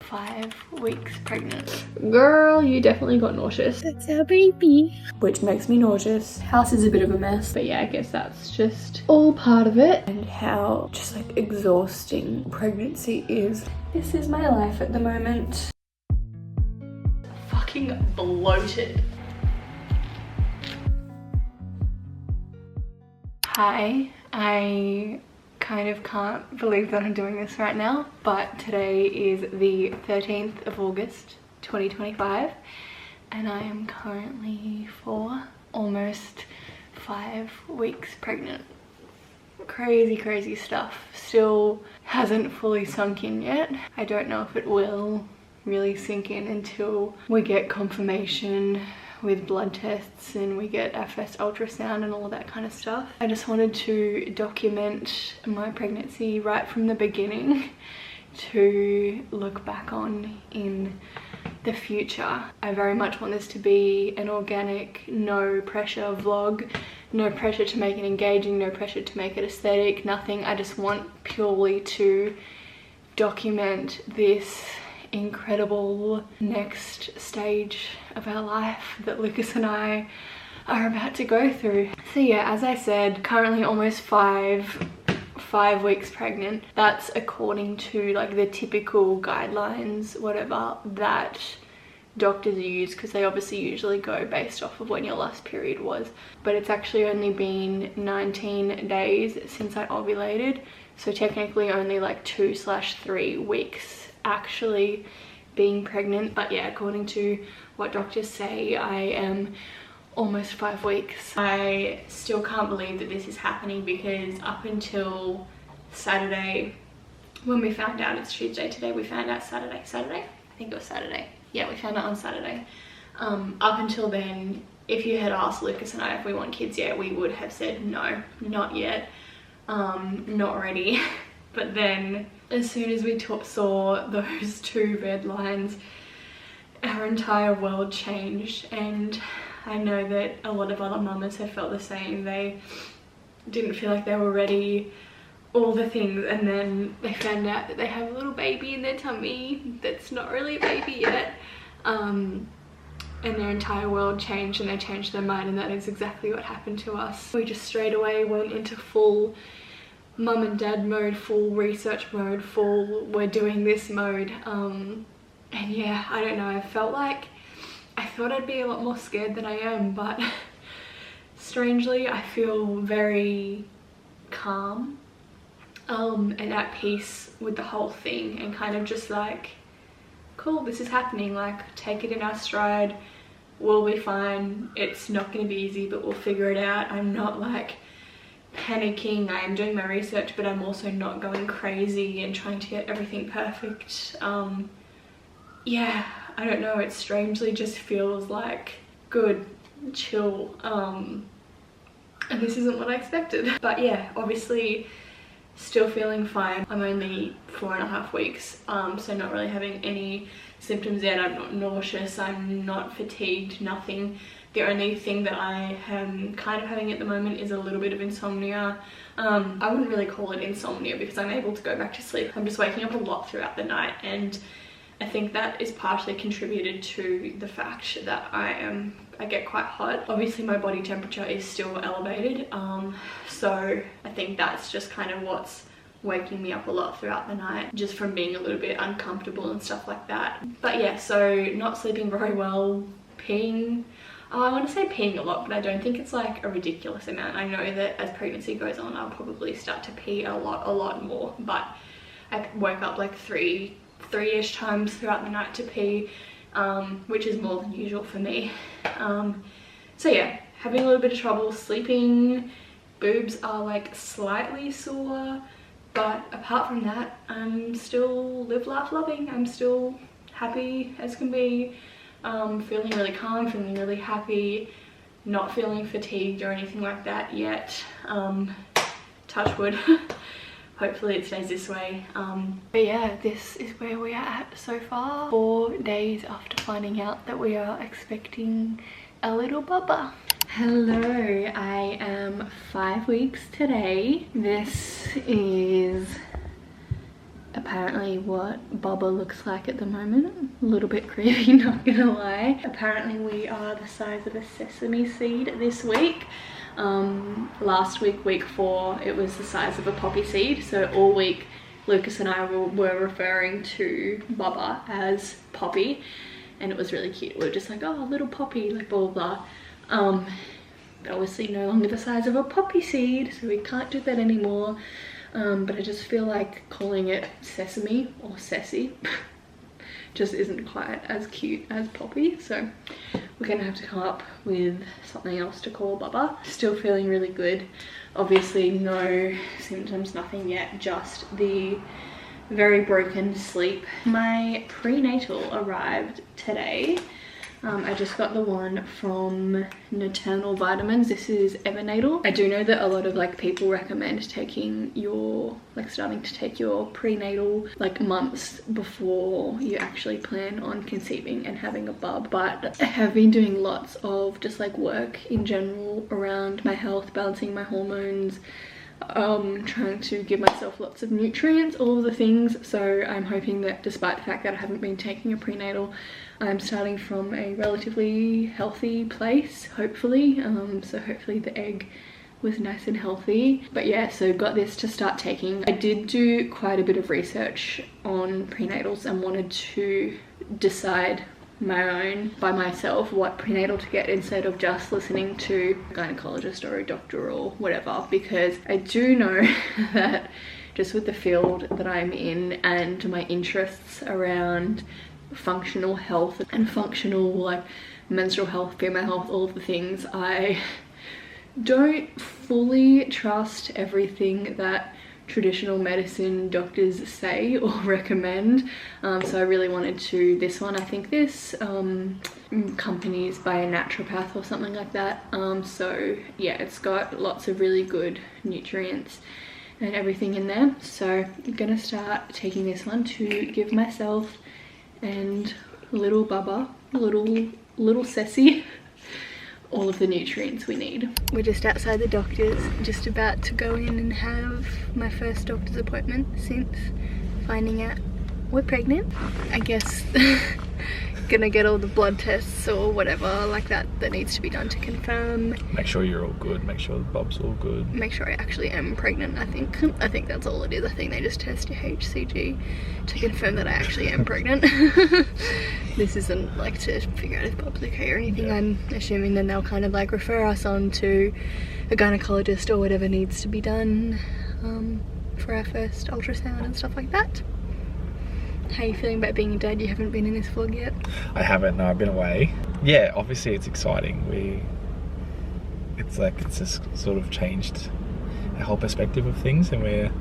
5 weeks pregnant. Girl, you definitely got nauseous. That's our baby. Which makes me nauseous. House is a bit of a mess, but yeah, I guess that's just all part of it. And how just like exhausting pregnancy is. This is my life at the moment. Fucking bloated. Hi, I kind of can't believe that I'm doing this right now, but today is the 13th of August 2025 and I am currently almost 5 weeks pregnant. Crazy stuff. Still hasn't fully sunk in yet. I don't know if it will really sink in until we get confirmation with blood tests and we get our first ultrasound and all of that kind of stuff. I just wanted to document my pregnancy right from the beginning to look back on in the future. I very much want this to be an organic, no pressure vlog. No pressure to make it engaging, no pressure to make it aesthetic, nothing. I just want purely to document this incredible next stage of our life that Lucas and I are about to go through. So yeah, as I said, currently almost five weeks pregnant. That's according to like the typical guidelines, whatever, that doctors use, because they obviously usually go based off of when your last period was, but it's actually only been 19 days since I ovulated, so technically only like 2/3 weeks actually being pregnant. But yeah, according to what doctors say, I am almost 5 weeks. I still can't believe that this is happening, because up until Saturday, when we found out, it's Tuesday today, we found out Saturday, I think it was Saturday. Yeah, we found out on Saturday. Up until then, if you had asked Lucas and I if we want kids yet, we would have said no, not yet, not ready. But then as soon as we saw those 2 red lines, our entire world changed. And I know that a lot of other mamas have felt the same. They didn't feel like they were ready, all the things, and then they found out that they have a little baby in their tummy that's not really a baby yet, and their entire world changed and they changed their mind, and that is exactly what happened to us. We just straight away went into full mum and dad mode, full research mode, full we're doing this mode, and yeah, I don't know, I felt like I thought I'd be a lot more scared than I am, but strangely I feel very calm and at peace with the whole thing, and kind of just like, cool, this is happening, like take it in our stride, we'll be fine, it's not going to be easy but we'll figure it out. I'm not like panicking, I am doing my research, but I'm also not going crazy and trying to get everything perfect. Yeah, I don't know, it strangely just feels like good, chill, and this isn't what I expected. But yeah, obviously still feeling fine. I'm only 4.5 weeks, so not really having any symptoms yet. I'm not nauseous, I'm not fatigued, nothing. The only thing that I am kind of having at the moment is a little bit of insomnia. I wouldn't really call it insomnia because I'm able to go back to sleep. I'm just waking up a lot throughout the night, and I think that is partially contributed to the fact that I get quite hot. Obviously my body temperature is still elevated, so I think that's just kind of what's waking me up a lot throughout the night, just from being a little bit uncomfortable and stuff like that. But yeah, so not sleeping very well, peeing. I want to say peeing a lot, but I don't think it's like a ridiculous amount. I know that as pregnancy goes on, I'll probably start to pee a lot more, but I woke up like three-ish times throughout the night to pee, which is more than usual for me. So yeah, having a little bit of trouble sleeping. Boobs are like slightly sore, but apart from that, I'm still live, laugh, loving. I'm still happy as can be, feeling really calm, feeling really happy, not feeling fatigued or anything like that yet. Touch wood. Hopefully it stays this way. But yeah, this is where we are at so far, 4 days after finding out that we are expecting a little bubba. Hello, I am 5 weeks today. This is a apparently what Bubba looks like at the moment. A little bit creepy, not gonna lie. Apparently we are the size of a sesame seed this week. Last week, week 4, it was the size of a poppy seed. So all week Lucas and I were referring to Bubba as Poppy, and it was really cute. We were just like, oh, little Poppy, like blah blah blah. But obviously no longer the size of a poppy seed, so we can't do that anymore. But I just feel like calling it Sesame or Cessy just isn't quite as cute as Poppy, so we're gonna have to come up with something else to call Bubba. Still feeling really good. Obviously no symptoms, nothing yet, just the very broken sleep. My prenatal arrived today. I just got the one from Maternal Vitamins. This is Evernatal. I do know that a lot of like people recommend taking your, like starting to take your prenatal like months before you actually plan on conceiving and having a bub. But I have been doing lots of just like work in general around my health, balancing my hormones, trying to give myself lots of nutrients, all of the things. So I'm hoping that despite the fact that I haven't been taking a prenatal, I'm starting from a relatively healthy place, hopefully. So hopefully the egg was nice and healthy. But yeah, so got this to start taking. I did do quite a bit of research on prenatals and wanted to decide my own by myself what prenatal to get instead of just listening to a gynecologist or a doctor or whatever, because I do know that just with the field that I'm in and my interests around functional health and functional like menstrual health, female health, all of the things, I don't fully trust everything that traditional medicine doctors say or recommend. So I really wanted to, this one, I think this company's by a naturopath or something like that. So yeah, it's got lots of really good nutrients and everything in there. So I'm gonna start taking this one to give myself and little Bubba, little Cessy, all of the nutrients we need. We're just outside the doctor's, just about to go in and have my first doctor's appointment since finding out we're pregnant. I guess gonna get all the blood tests or whatever like that needs to be done to confirm. Make sure you're all good, make sure the bub's all good. Make sure I actually am pregnant, I think that's all it is. I think they just test your HCG to confirm that I actually am pregnant. This isn't like to figure out if Bob's okay or anything. Yeah. I'm assuming then they'll kind of like refer us on to a gynecologist or whatever needs to be done for our first ultrasound and stuff like that. How are you feeling about being a dad? You haven't been in this vlog yet? I haven't, no, I've been away. Yeah, obviously it's exciting. It's just sort of changed our whole perspective of things, and I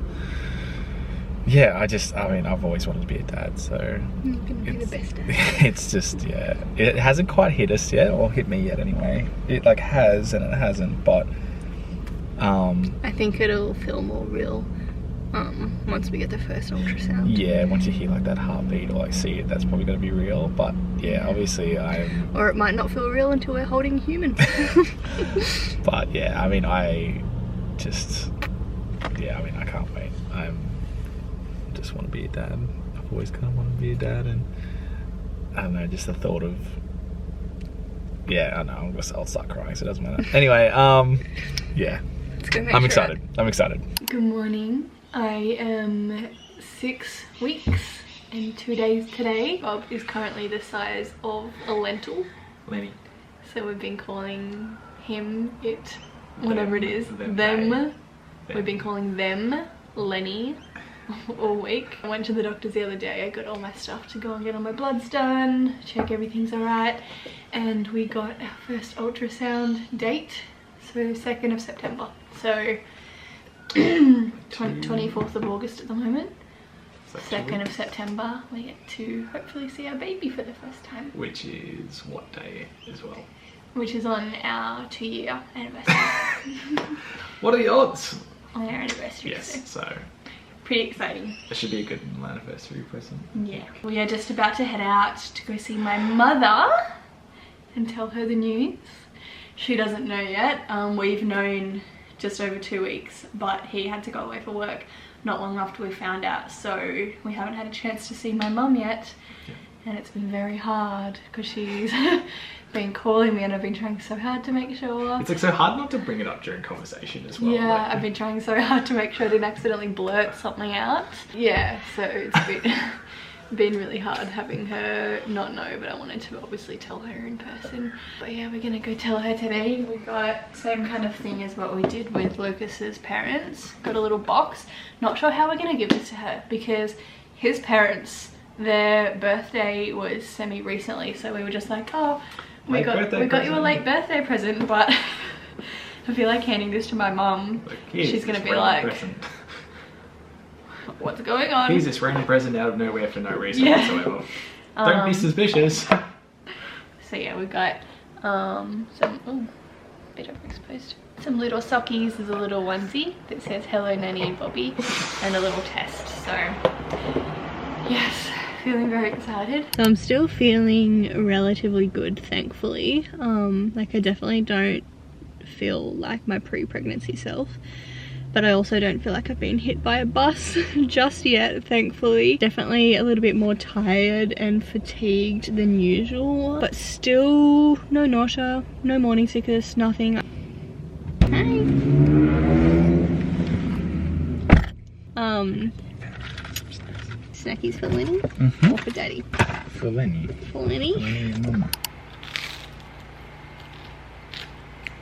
mean, I've always wanted to be a dad, so you're gonna be the best dad. It's just, yeah, it hasn't quite hit us yet, or hit me yet anyway. It like has and it hasn't, but I think it'll feel more real once we get the first ultrasound. Yeah, once you hear like that heartbeat or like see it, that's probably going to be real. But yeah, obviously or it might not feel real until we're holding a human. But yeah, I mean, I can't wait. I just want to be a dad. I've always kind of wanted to be a dad, and I don't know, just the thought of, yeah, I know, I'll start crying, so it doesn't matter. Anyway, yeah, I'm excited. I'm excited. Good morning. I am 6 weeks and 2 days today. Bob is currently the size of a lentil. Lenny. So we've been calling him, it, whatever it is, them. We've been calling them Lenny all week. I went to the doctor's the other day. I got all my stuff to go and get all my bloods done, check everything's alright, and we got our first ultrasound date, so 2nd of September. So 24th of August at the moment. 2nd of September we get to hopefully see our baby for the first time. Which is what day as well? Which is on our 2-year anniversary. What are the odds? On our anniversary. Yes, so pretty exciting. It should be a good anniversary present. Yeah. We are just about to head out to go see my mother and tell her the news. She doesn't know yet. We've known just over 2 weeks, but he had to go away for work not long after we found out, so we haven't had a chance to see my mum yet. And it's been very hard because she's been calling me and I've been trying so hard to make sure. It's like so hard not to bring it up during conversation as well. Yeah, like, I've been trying so hard to make sure I didn't accidentally blurt something out. Yeah, so it's been really hard having her not know, but I wanted to obviously tell her in person. But yeah, we're gonna go tell her today. We got same kind of thing as what we did with Lucas's parents. Got a little box. Not sure how we're gonna give this to her because his parents, their birthday was semi-recently, so we were just like, oh, we got you a late birthday present, but I feel like handing this to my mum, she's gonna be like, what's going on? Here's this random present out of nowhere for no reason whatsoever. Don't be suspicious. So yeah, we got some, bit overexposed. Some little sockies. There's a little onesie that says hello Nanny and Bobby and a little test. So yes, feeling very excited. So I'm still feeling relatively good, thankfully. Like I definitely don't feel like my pre-pregnancy self, but I also don't feel like I've been hit by a bus just yet, thankfully. Definitely a little bit more tired and fatigued than usual, but still no nausea, no morning sickness, nothing. Hi. Snackies for Lenny or for Daddy? For Lenny. For Lenny. Lenny and Mama.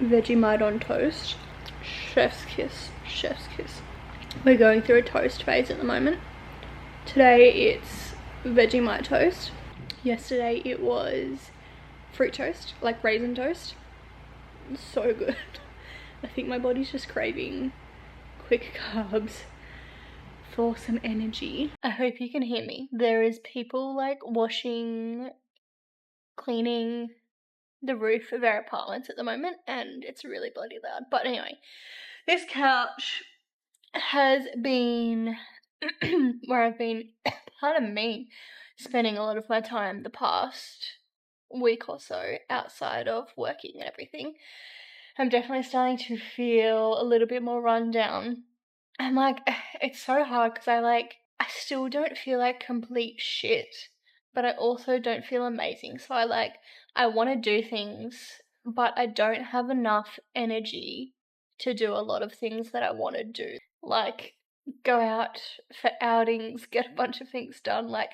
Vegemite on toast. Chef's kiss. Chef's kiss. We're going through a toast phase at the moment. Today it's Vegemite toast. Yesterday it was fruit toast, like raisin toast. So good. I think my body's just craving quick carbs for some energy. I hope you can hear me. There is people like washing, cleaning the roof of our apartments at the moment and it's really bloody loud. But anyway, this couch has been where I've been, pardon me, spending a lot of my time the past week or so outside of working and everything. I'm definitely starting to feel a little bit more run down. I'm like, it's so hard because I still don't feel like complete shit, but I also don't feel amazing. So I want to do things, but I don't have enough energy to do a lot of things that I want to do. Like go out for outings, get a bunch of things done. Like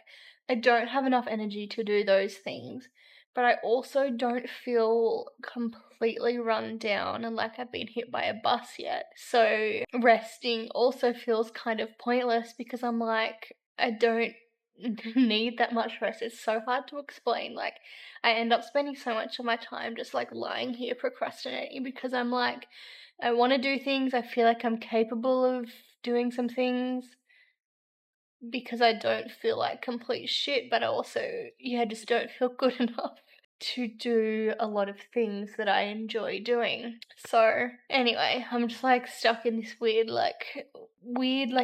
I don't have enough energy to do those things, but I also don't feel completely run down and like I've been hit by a bus yet. So resting also feels kind of pointless because I'm like, I don't need that much rest. It's so hard to explain. Like I end up spending so much of my time just like lying here procrastinating because I'm like, I want to do things. I feel like I'm capable of doing some things because I don't feel like complete shit, but I also, just don't feel good enough to do a lot of things that I enjoy doing. So anyway, I'm just like stuck in this weird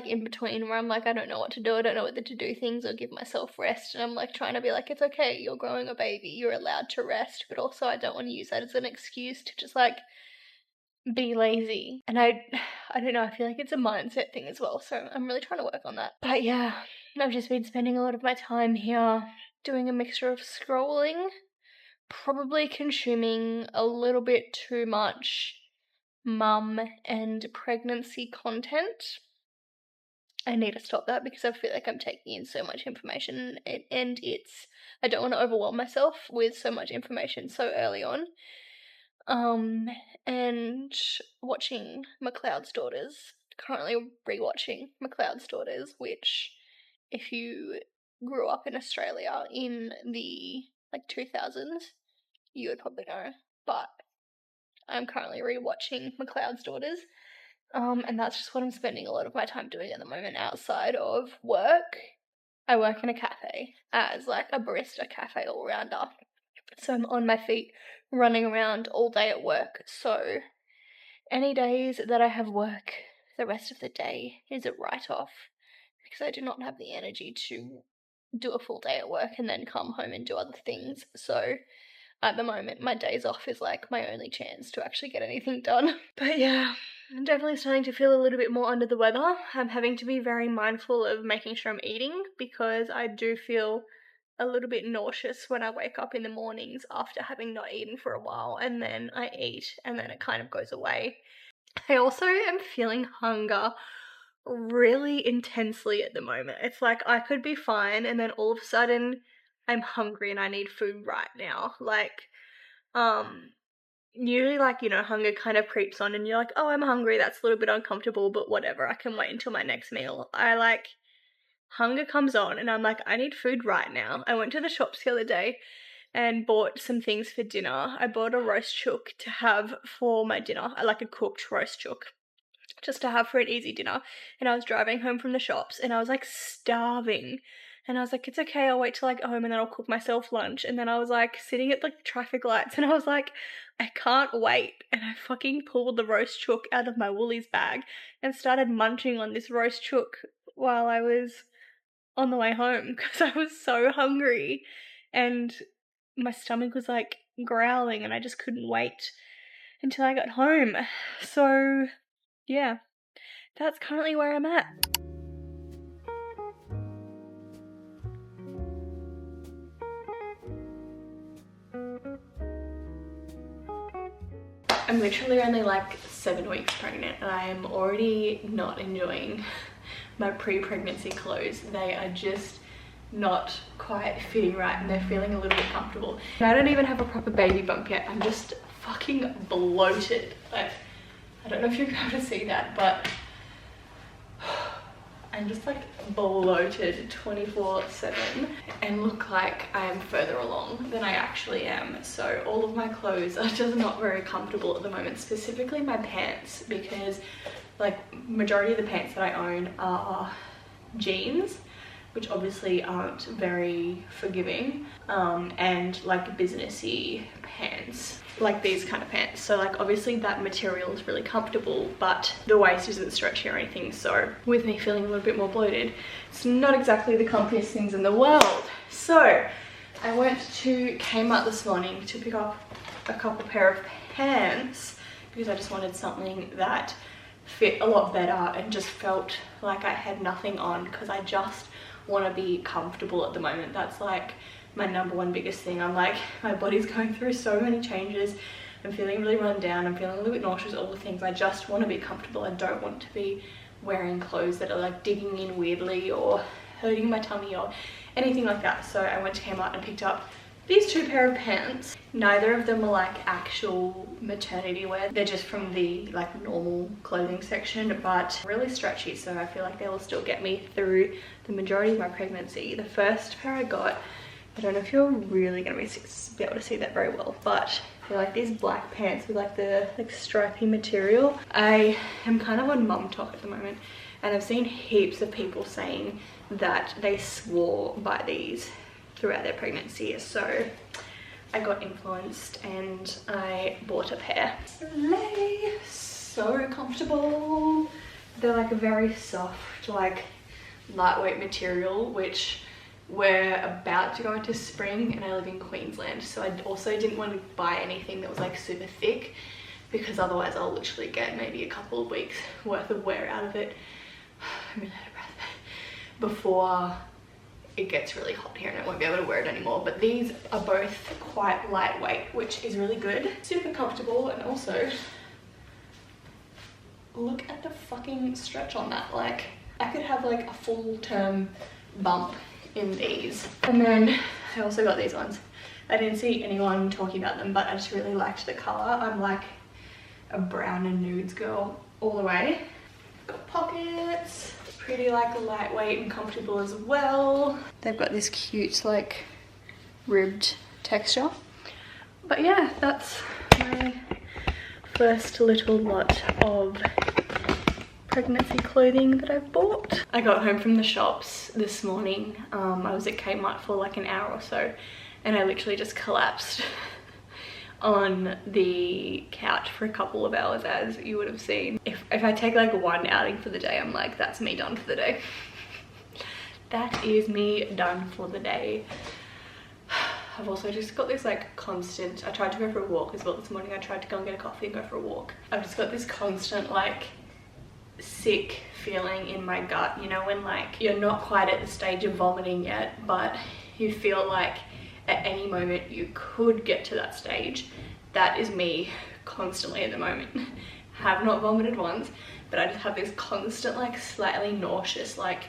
in between where I'm like, I don't know what to do. I don't know whether to do things or give myself rest. And I'm like trying to be like, it's okay, you're growing a baby, you're allowed to rest. But also I don't want to use that as an excuse to just like be lazy. And I don't know, I feel like it's a mindset thing as well, so I'm really trying to work on that. But yeah, I've just been spending a lot of my time here doing a mixture of scrolling, probably consuming a little bit too much mum and pregnancy content. I need to stop that because I feel like I'm taking in so much information and I don't want to overwhelm myself with so much information so early on. And watching McLeod's Daughters, currently rewatching McLeod's Daughters, which if you grew up in Australia in the 2000s, you would probably know, but I'm currently rewatching McLeod's Daughters, and that's just what I'm spending a lot of my time doing at the moment outside of work. I work in a cafe as like a barista cafe all-rounder, so I'm on my feet running around all day at work. So any days that I have work the rest of the day is a write-off because I do not have the energy to do a full day at work and then come home and do other things. So at the moment my days off is like my only chance to actually get anything done. But yeah, I'm definitely starting to feel a little bit more under the weather. I'm having to be very mindful of making sure I'm eating, because I do feel a little bit nauseous when I wake up in the mornings after having not eaten for a while, and then I eat and then it kind of goes away. I also am feeling hunger really intensely at the moment. It's like I could be fine and then all of a sudden I'm hungry and I need food right now. Like, usually, like, you know, hunger kind of creeps on and you're like, oh, I'm hungry, that's a little bit uncomfortable, but whatever, I can wait until my next meal. Hunger comes on and I'm like, I need food right now. I went to the shops the other day and bought some things for dinner. I bought a roast chook to have for my dinner. I like a cooked roast chook, just to have for an easy dinner. And I was driving home from the shops and I was like starving. And I was like, it's okay, I'll wait till I get home and then I'll cook myself lunch. And then I was like sitting at the traffic lights and I was like, I can't wait. And I fucking pulled the roast chook out of my Woolies bag and started munching on this roast chook while I was on the way home, because I was so hungry and my stomach was like growling and I just couldn't wait until I got home. So yeah, that's currently where I'm at. I'm literally only like 7 weeks pregnant and I am already not enjoying my pre-pregnancy clothes. They are just not quite fitting right and they're feeling a little bit comfortable. And I don't even have a proper baby bump yet. I'm just fucking bloated. Like, I don't know if you're able to see that, but I'm just like bloated 24/7 and look like I'm further along than I actually am. So all of my clothes are just not very comfortable at the moment, specifically my pants, because like majority of the pants that I own are jeans, which obviously aren't very forgiving, and like businessy pants, like these kind of pants. So like obviously that material is really comfortable, but the waist isn't stretchy or anything. So with me feeling a little bit more bloated, it's not exactly the comfiest things in the world. So I went to Kmart this morning to pick up a couple pair of pants because I just wanted something that fit a lot better and just felt like I had nothing on, because I just want to be comfortable at the moment. That's like my #1 biggest thing. I'm like, my body's going through so many changes. I'm feeling really run down. I'm feeling a little bit nauseous, all the things. I just want to be comfortable. I don't want to be wearing clothes that are like digging in weirdly or hurting my tummy or anything like that. So I went to Kmart and picked up these 2 pair of pants. Neither of them are like actual maternity wear. They're just from the like normal clothing section, but really stretchy. So I feel like they will still get me through the majority of my pregnancy. The first pair I got, I don't know if you're really gonna be able to see that very well, but they're like these black pants with like the like stripy material. I am kind of on mum talk at the moment, and I've seen heaps of people saying that they swore by these throughout their pregnancy. So I got influenced and I bought a pair. Slay! So comfortable. They're like a very soft, like lightweight material, which we're about to go into spring and I live in Queensland. So I also didn't want to buy anything that was like super thick, because otherwise I'll literally get maybe a couple of weeks worth of wear out of it. I'm really out of breath. Before it gets really hot here and I won't be able to wear it anymore. But these are both quite lightweight, which is really good. Super comfortable, and also look at the fucking stretch on that. Like I could have like a full term bump in these. And then I also got these ones. I didn't see anyone talking about them, but I just really liked the color. I'm like a brown and nudes girl all the way. Got pockets. Pretty like lightweight and comfortable as well. They've got this cute like ribbed texture. But yeah, that's my first little lot of pregnancy clothing that I've bought. I got home from the shops this morning. I was at Kmart for like an hour or so and I literally just collapsed on the couch for a couple of hours, as you would have seen. If I take like one outing for the day, I'm like, that's me done for the day. That is me done for the day. I've also just got this like constant, I tried to go for a walk as well this morning. I tried to go and get a coffee and go for a walk. I've just got this constant like sick feeling in my gut, you know, when like you're not quite at the stage of vomiting yet, but you feel like at any moment you could get to that stage. That is me constantly at the moment. Have not vomited once, but I just have this constant like slightly nauseous, like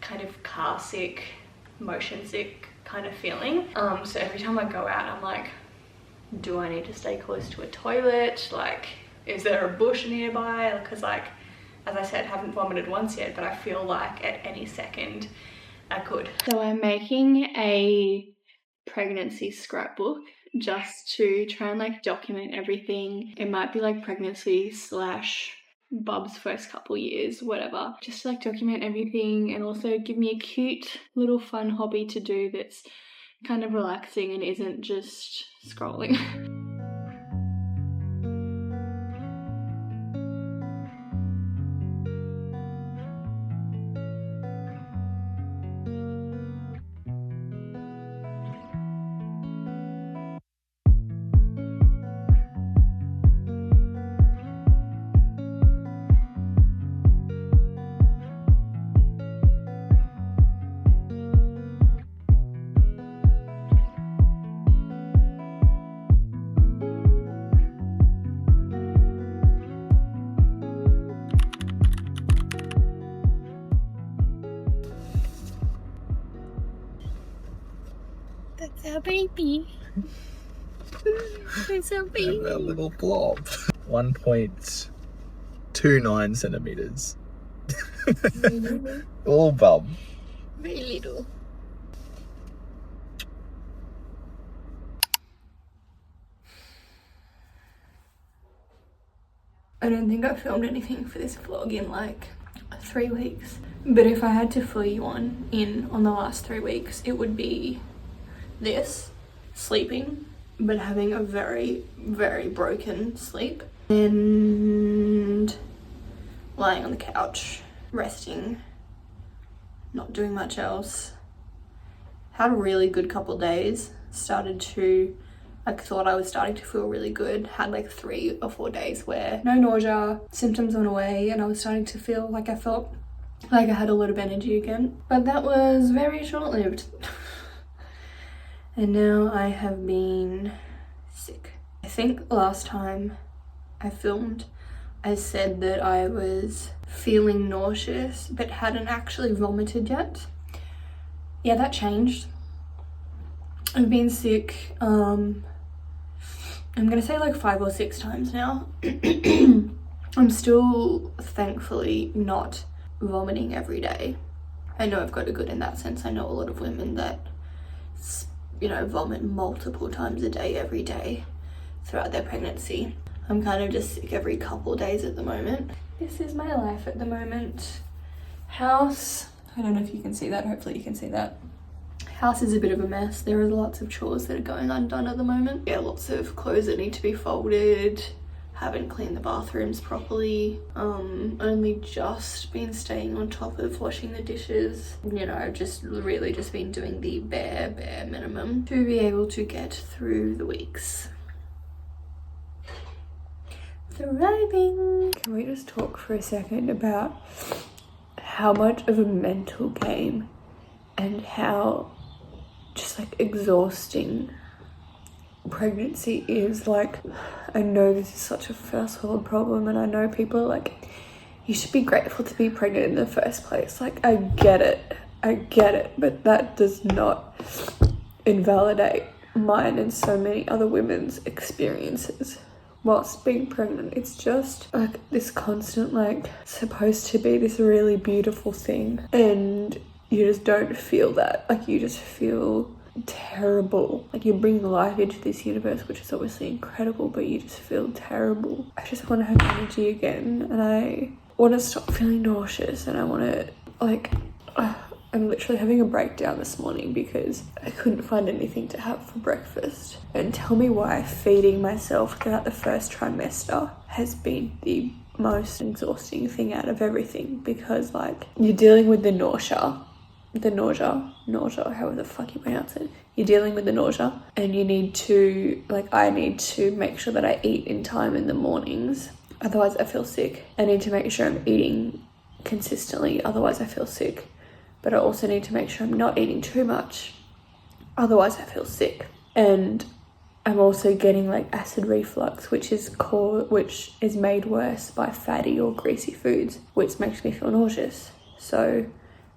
kind of car sick, motion sick kind of feeling. So every time I go out, I'm like, do I need to stay close to a toilet? Like, is there a bush nearby? Because like, as I said, haven't vomited once yet, but I feel like at any second I could. So I'm making a pregnancy scrapbook just to try and like document everything. It might be like pregnancy / Bub's first couple years, whatever. Just to like document everything and also give me a cute little fun hobby to do that's kind of relaxing and isn't just scrolling. That's our baby. That's our baby. Our little blob. 1.29 centimeters. All bub. Very little. I don't think I filmed anything for this vlog in like 3 weeks. But if I had to fill you in on the last 3 weeks, it would be this, sleeping, but having a very, very broken sleep, and lying on the couch, resting, not doing much else. Had a really good couple days, started to, like, thought I was starting to feel really good. Had like 3 or 4 days where no nausea, symptoms went away, and I was starting to feel like I felt like I had a lot of energy again. But that was very short-lived. And now I have been sick. I think last time I filmed, I said that I was feeling nauseous but hadn't actually vomited yet. Yeah, that changed. I've been sick, I'm gonna say like 5 or 6 times now. I'm still thankfully not vomiting every day. I know I've got it good in that sense. I know a lot of women that, you know, vomit multiple times a day every day throughout their pregnancy. I'm kind of just sick every couple days at the moment. This is my life at the moment. House, I don't know if you can see that, hopefully you can see that. House is a bit of a mess. There are lots of chores that are going undone at the moment. Yeah, lots of clothes that need to be folded. Haven't cleaned the bathrooms properly. Only just been staying on top of washing the dishes. You know, just really just been doing the bare minimum to be able to get through the weeks. Thriving. Can we just talk for a second about how much of a mental game and how just like exhausting pregnancy is? Like, I know this is such a first world problem, and I know people are like, you should be grateful to be pregnant in the first place. Like, I get it, but that does not invalidate mine and so many other women's experiences whilst being pregnant. It's just like this constant, like, supposed to be this really beautiful thing, and you just don't feel that. Like, you just feel terrible. Like, you're bringing life into this universe, which is obviously incredible, but you just feel terrible. I just want to have energy again, and I want to stop feeling nauseous, and I want to, like, I'm literally having a breakdown this morning because I couldn't find anything to have for breakfast. And tell me why feeding myself throughout the first trimester has been the most exhausting thing out of everything, because like, you're dealing with the nausea the nausea, however the fuck you pronounce it. You're dealing with the nausea, and you need to, like, I need to make sure that I eat in time in the mornings, otherwise I feel sick. I need to make sure I'm eating consistently, otherwise I feel sick. But I also need to make sure I'm not eating too much, otherwise I feel sick. And I'm also getting like acid reflux, which is made worse by fatty or greasy foods, which makes me feel nauseous. So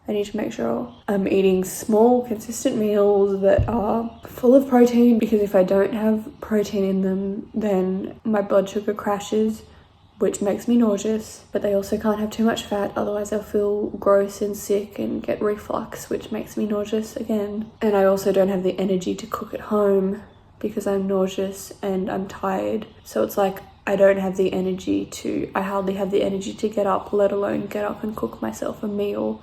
I need to make sure I'm eating small, consistent meals that are full of protein, because if I don't have protein in them, then my blood sugar crashes, which makes me nauseous. But they also can't have too much fat, otherwise I'll feel gross and sick and get reflux, which makes me nauseous again. And I also don't have the energy to cook at home because I'm nauseous and I'm tired. So it's like I hardly have the energy to get up, let alone get up and cook myself a meal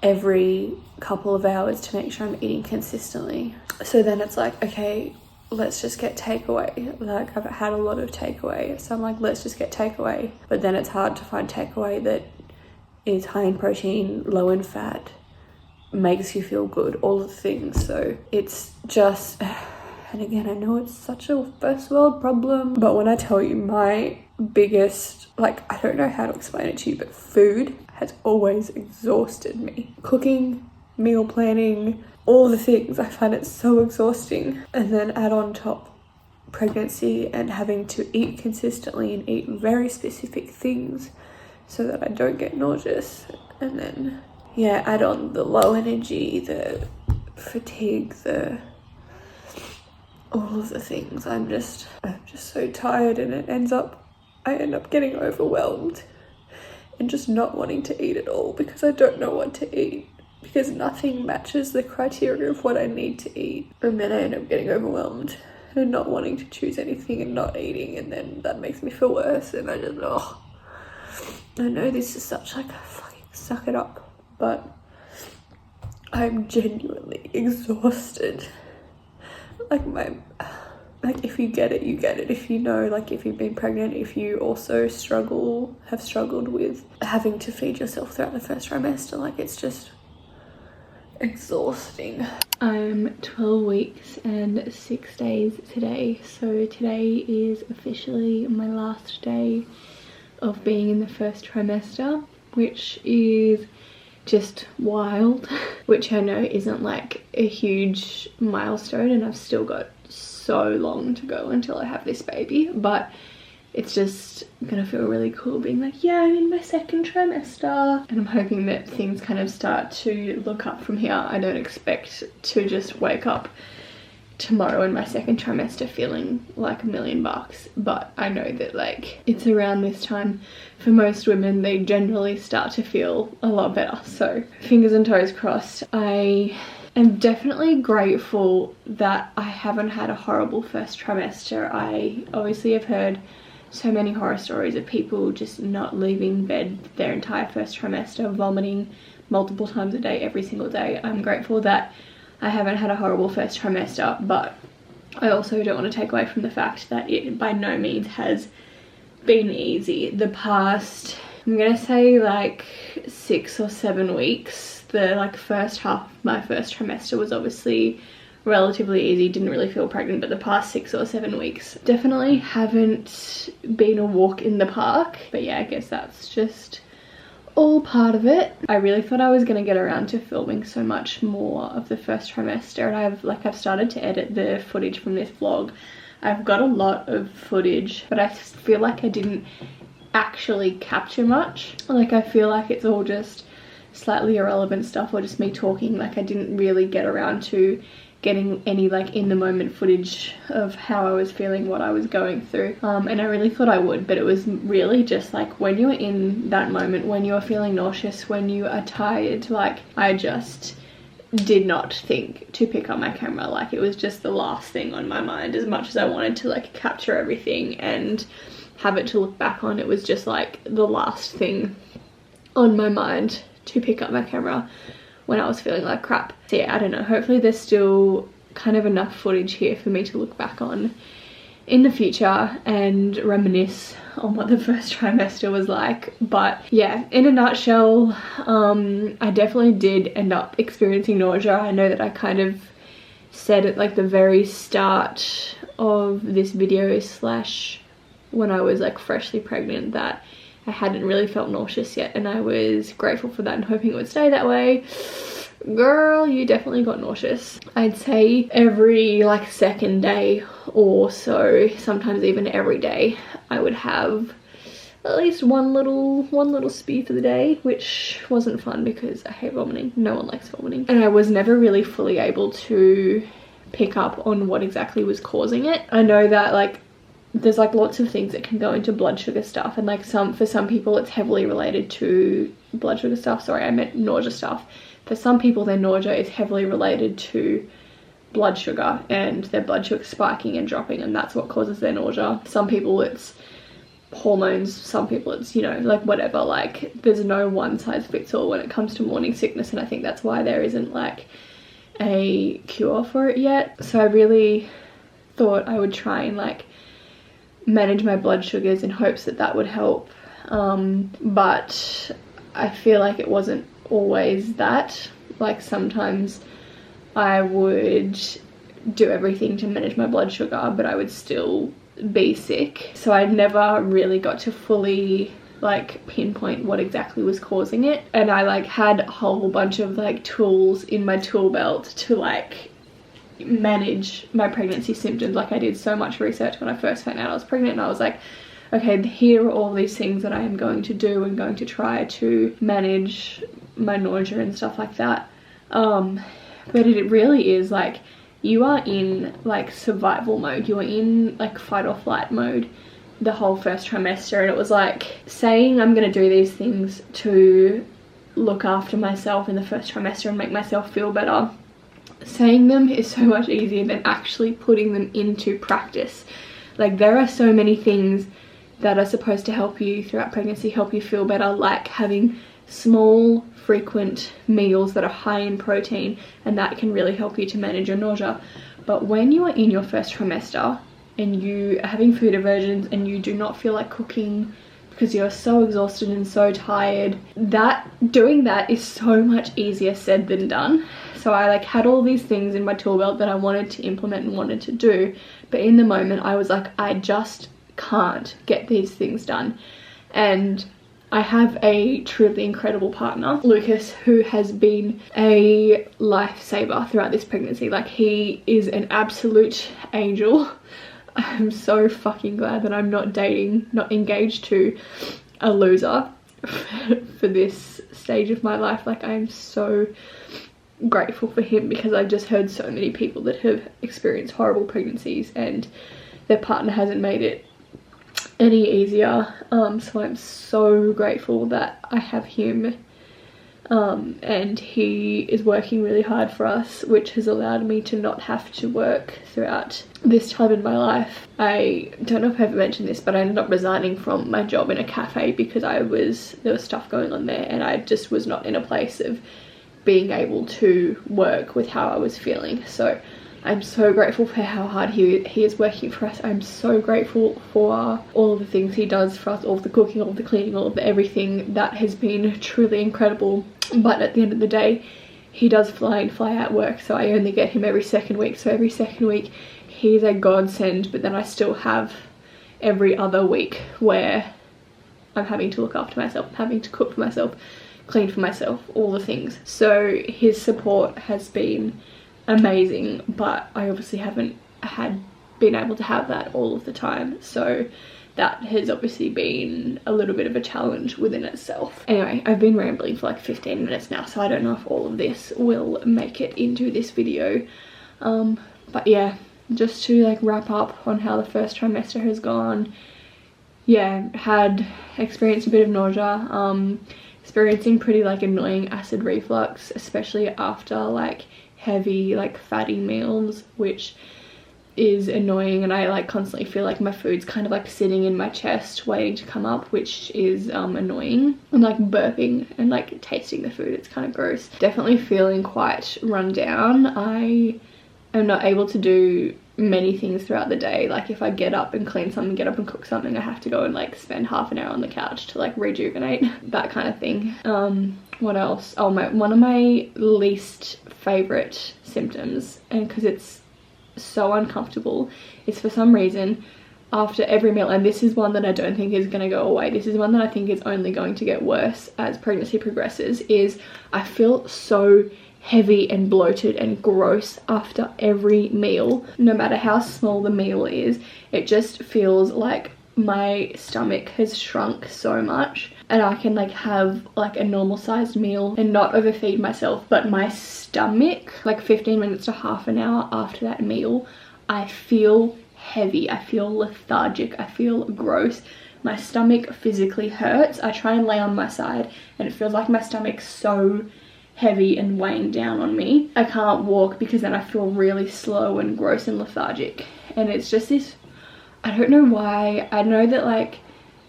every couple of hours to make sure I'm eating consistently. So then it's like, okay, let's just get takeaway. Like, I've had a lot of takeaway, so I'm like, let's just get takeaway. But then it's hard to find takeaway that is high in protein, low in fat, makes you feel good, all the things. So it's just, and again, I know it's such a first world problem, but when I tell you my biggest, like, I don't know how to explain it to you, but food has always exhausted me. Cooking, meal planning, all the things, I find it so exhausting. And then add on top pregnancy and having to eat consistently and eat very specific things so that I don't get nauseous. And then, yeah, add on the low energy, the fatigue, all of the things. I'm just so tired, and I end up getting overwhelmed and just not wanting to eat at all because I don't know what to eat, because nothing matches the criteria of what I need to eat. And then I end up getting overwhelmed and not wanting to choose anything and not eating, and then that makes me feel worse, and I just, I know this is such like a fucking suck it up, but I'm genuinely exhausted. Like if you get it, you get it. If you know, like if you've been pregnant, if you also have struggled with having to feed yourself throughout the first trimester, like it's just exhausting. I'm 12 weeks and 6 days today. So today is officially my last day of being in the first trimester, which is just wild, which I know isn't like a huge milestone, and I've still got so long to go until I have this baby, but it's just gonna feel really cool being like, yeah, I'm in my second trimester. And I'm hoping that things kind of start to look up from here. I don't expect to just wake up tomorrow in my second trimester feeling like $1,000,000, but I know that like it's around this time for most women, they generally start to feel a lot better. So fingers and toes crossed. I am definitely grateful that I haven't had a horrible first trimester. I obviously have heard so many horror stories of people just not leaving bed their entire first trimester, vomiting multiple times a day, every single day. I'm grateful that I haven't had a horrible first trimester, but I also don't want to take away from the fact that it by no means has been easy. The past, I'm gonna say like 6 or 7 weeks, the like first half of my first trimester was obviously relatively easy, didn't really feel pregnant, but the past 6 or 7 weeks definitely haven't been a walk in the park. But yeah, I guess that's just all part of it. I really thought I was gonna get around to filming so much more of the first trimester, and I've started to edit the footage from this vlog. I've got a lot of footage, but I feel like I didn't actually capture much. Like I feel like it's all just slightly irrelevant stuff or just me talking. Like I didn't really get around to getting any like in the moment footage of how I was feeling, what I was going through, and I really thought I would, but it was really just like when you're in that moment, when you're feeling nauseous, when you are tired, like I just did not think to pick up my camera. Like it was just the last thing on my mind. As much as I wanted to like capture everything and have it to look back on, it was just like the last thing on my mind to pick up my camera when I was feeling like crap. So yeah, I don't know, hopefully there's still kind of enough footage here for me to look back on in the future and reminisce on what the first trimester was like. But yeah, in a nutshell, I definitely did end up experiencing nausea. I know that I kind of said at like the very start of this video slash when I was like freshly pregnant that I hadn't really felt nauseous yet, and I was grateful for that and hoping it would stay that way. Girl, you definitely got nauseous. I'd say every like second day or so, sometimes even every day, I would have at least one little spee for the day, which wasn't fun because I hate vomiting. No one likes vomiting. And I was never really fully able to pick up on what exactly was causing it. I know that like there's like lots of things that can go into blood sugar stuff, and like for some people it's heavily related to blood sugar stuff. Sorry, I meant nausea stuff. For some people, their nausea is heavily related to blood sugar and their blood sugar spiking and dropping, and that's what causes their nausea. Some people it's hormones, some people it's, you know, like whatever. Like there's no one size fits all when it comes to morning sickness, and I think that's why there isn't like a cure for it yet. So I really thought I would try and like manage my blood sugars in hopes that that would help, but I feel like it wasn't always that. Like sometimes I would do everything to manage my blood sugar, but I would still be sick. So I never really got to fully like pinpoint what exactly was causing it, and I like had a whole bunch of like tools in my tool belt to like manage my pregnancy symptoms. Like I did so much research when I first found out I was pregnant, and I was like, okay, here are all these things that I am going to do and going to try to manage my nausea and stuff like that. But it really is like you are in like survival mode. You are in like fight or flight mode the whole first trimester, and it was like saying I'm gonna do these things to look after myself in the first trimester and make myself feel better. Saying them is so much easier than actually putting them into practice. Like there are so many things that are supposed to help you throughout pregnancy, help you feel better, like having small frequent meals that are high in protein, and that can really help you to manage your nausea. But when you are in your first trimester and you are having food aversions and you do not feel like cooking because you're so exhausted and so tired, doing that is so much easier said than done. So I like had all these things in my tool belt that I wanted to implement and wanted to do, but in the moment I was like, I just can't get these things done. And I have a truly incredible partner, Lucas, who has been a lifesaver throughout this pregnancy. Like he is an absolute angel. I'm so fucking glad that I'm not engaged to a loser for this stage of my life. Like I'm so grateful for him, because I've just heard so many people that have experienced horrible pregnancies and their partner hasn't made it any easier. So I'm so grateful that I have him, and he is working really hard for us, which has allowed me to not have to work throughout this time in my life. I don't know if I ever mentioned this, but I ended up resigning from my job in a cafe because there was stuff going on there, and I just was not in a place of being able to work with how I was feeling. So I'm so grateful for how hard he is working for us. I'm so grateful for all of the things he does for us, all of the cooking, all of the cleaning, all of the everything. That has been truly incredible. But at the end of the day, he does fly in, fly out work, so I only get him every second week. So every second week he's a godsend, but then I still have every other week where I'm having to look after myself, I'm having to cook for myself, clean for myself, all the things. So his support has been amazing, but I obviously haven't been able to have that all of the time, so that has obviously been a little bit of a challenge within itself. Anyway, I've been rambling for like 15 minutes now, so I don't know if all of this will make it into this video, but yeah, just to like wrap up on how the first trimester has gone. Yeah, experienced a bit of nausea, experiencing pretty like annoying acid reflux, especially after like heavy like fatty meals, which is annoying, and I like constantly feel like my food's kind of like sitting in my chest waiting to come up, which is annoying. And like burping and like tasting the food, it's kind of gross. Definitely feeling quite run down. I am not able to do many things throughout the day. Like if I get up and clean something, get up and cook something, I have to go and like spend half an hour on the couch to like rejuvenate, that kind of thing. What else? Oh, one of my least favorite symptoms, and because it's so uncomfortable, is for some reason after every meal, and this is one that I don't think is going to go away, this is one that I think is only going to get worse as pregnancy progresses, is I feel so heavy and bloated and gross after every meal. No matter how small the meal is, it just feels like my stomach has shrunk so much, and I can like have like a normal sized meal and not overfeed myself, but my stomach, like 15 minutes to half an hour after that meal, I feel heavy, I feel lethargic, I feel gross. My stomach physically hurts. I try and lay on my side and it feels like my stomach's so heavy and weighing down on me. I can't walk because then I feel really slow and gross and lethargic, and it's just this, I don't know why. I know that like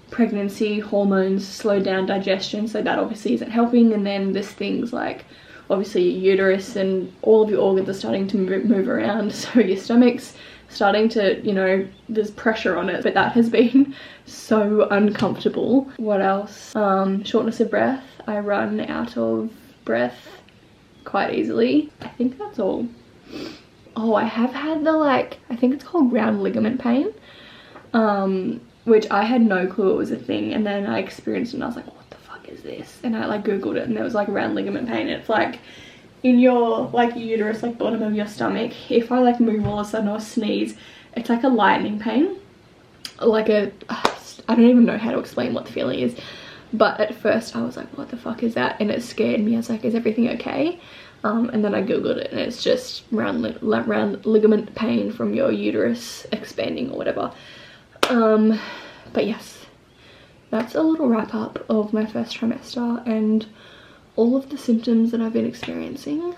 pregnancy hormones slow down digestion, so that obviously isn't helping, and then there's things like obviously your uterus and all of your organs are starting to move around, so your stomach's starting to, you know, there's pressure on it, but that has been so uncomfortable. What else? Shortness of breath. I run out of breath quite easily. I think that's all. Oh, I have had the like, I think it's called round ligament pain, which I had no clue it was a thing, and then I experienced it and I was like, what the fuck is this? And I like googled it and there was like round ligament pain, and it's like in your like uterus, like bottom of your stomach. If I like move all of a sudden or sneeze, it's like a lightning pain, like a, I don't even know how to explain what the feeling is, but at first I was like, what the fuck is that? And it scared me. I was like, is everything okay? And then I googled it and it's just round ligament pain from your uterus expanding or whatever. But yes, that's a little wrap up of my first trimester and all of the symptoms that I've been experiencing.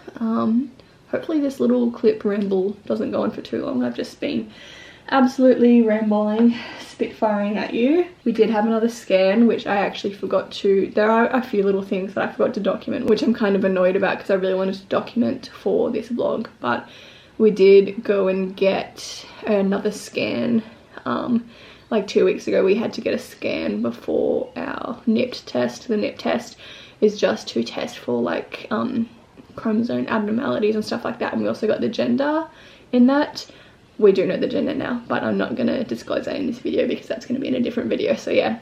Hopefully this little clip ramble doesn't go on for too long. I've just been absolutely rambling, spitfiring at you. We did have another scan, which I actually forgot to, there are a few little things that I forgot to document, which I'm kind of annoyed about because I really wanted to document for this vlog, but we did go and get another scan. Like 2 weeks ago we had to get a scan before our NIPT test. The NIPT test is just to test for like chromosome abnormalities and stuff like that, and we also got the gender in that. We do know the gender now, but I'm not going to disclose that in this video because that's going to be in a different video. So yeah,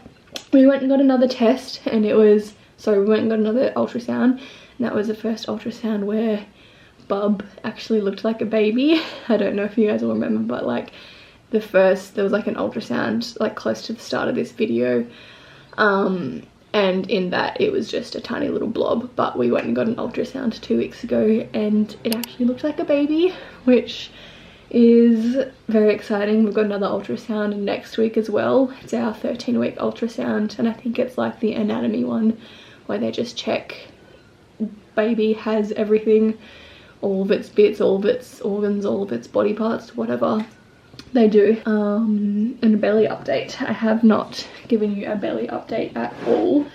we went and got another test, and it was, so we went and got another ultrasound, and that was the first ultrasound where Bub actually looked like a baby. I don't know if you guys will remember, but like the first, there was like an ultrasound like close to the start of this video, and in that it was just a tiny little blob, but we went and got an ultrasound 2 weeks ago and it actually looked like a baby, which is very exciting. We've got another ultrasound next week as well. It's our 13-week ultrasound, and I think it's like the anatomy one where they just check baby has everything, all of its bits, all of its organs, all of its body parts, whatever they do. And a belly update. I have not given you a belly update at all.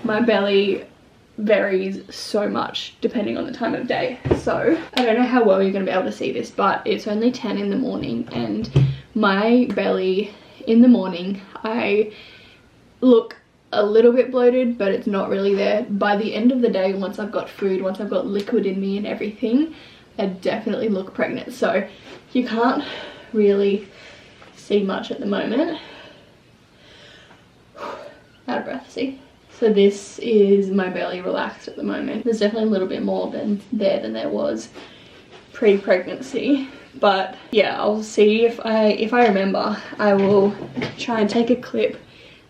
My belly varies so much depending on the time of day, so I don't know how well you're going to be able to see this, but it's only 10 in the morning and my belly in the morning, I look a little bit bloated, but it's not really there. By the end of the day, once I've got food, once I've got liquid in me and everything, I definitely look pregnant. So you can't really see much at the moment. Out of breath, see? So this is my belly relaxed at the moment. There's definitely a little bit more than there was pre-pregnancy, but yeah, I'll see if I remember. I will try and take a clip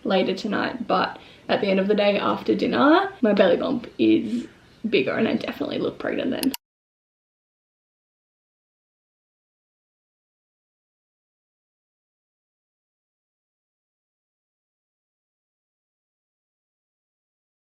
later tonight, but at the end of the day after dinner, my belly bump is bigger and I definitely look pregnant then.